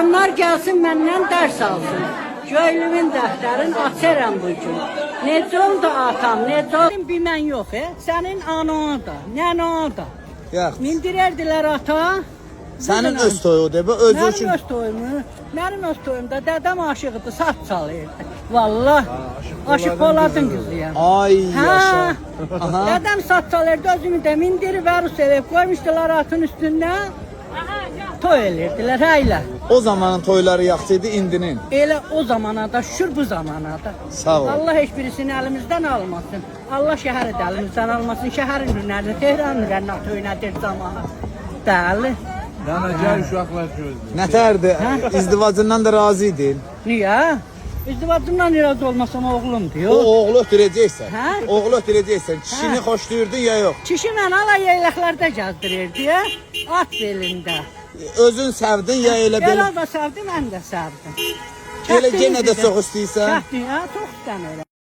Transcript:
Oğlanlar gelsin benden ders alsın. Köylümün dəftərin açaram bu gün. Necə oldu atam, necə oldu? Bilmən yox, sənin anana da, nənana da. Yaxşı. Mindirərdilər ata. Sənin öz toyudur bu, özü üçün. Mənim öz toyumu, mənim öz toyumda dədəm aşıqdır, saz çalırdı. Vallah, aşıq Poladın qızıyam. Ay Hə, yaşa. Aha. dədəm saz çalırdı, özümü də mindirib Rus evə qoymuşdular atın üstündən. Toy edirdilər, həylə. O zamanın toyları yaxşı idi, indinin. Elə o zamana da, şükür bu zamana da. Sağ ol. Allah heç birisini əlimizdən almasın. Allah şəhəri də əlimizdən almasın. Şəhərin ürünlərini, Tehran ürünlərini at oynatır zamanı. Dəli. Yanacaq uşaqlar gözlür. Nətərdir? İzdivacından da razı idin. Niyə? İzdivacımdan irad olmasam oğlumdur, O yox. oğlu ötürəcəksən. Hə? Oğlu ötürəcəksən. Kişini xoşlayırdın ya yox? Kişi mən ala yeyləklərdə gəzdirirdi, ya. At belində. Özün sevdin ya elə belə? Elə də sevdim, mən də sevdim. Elə yenə də çox istəyirsən? Çəkdi, ya, çox istəmirəm.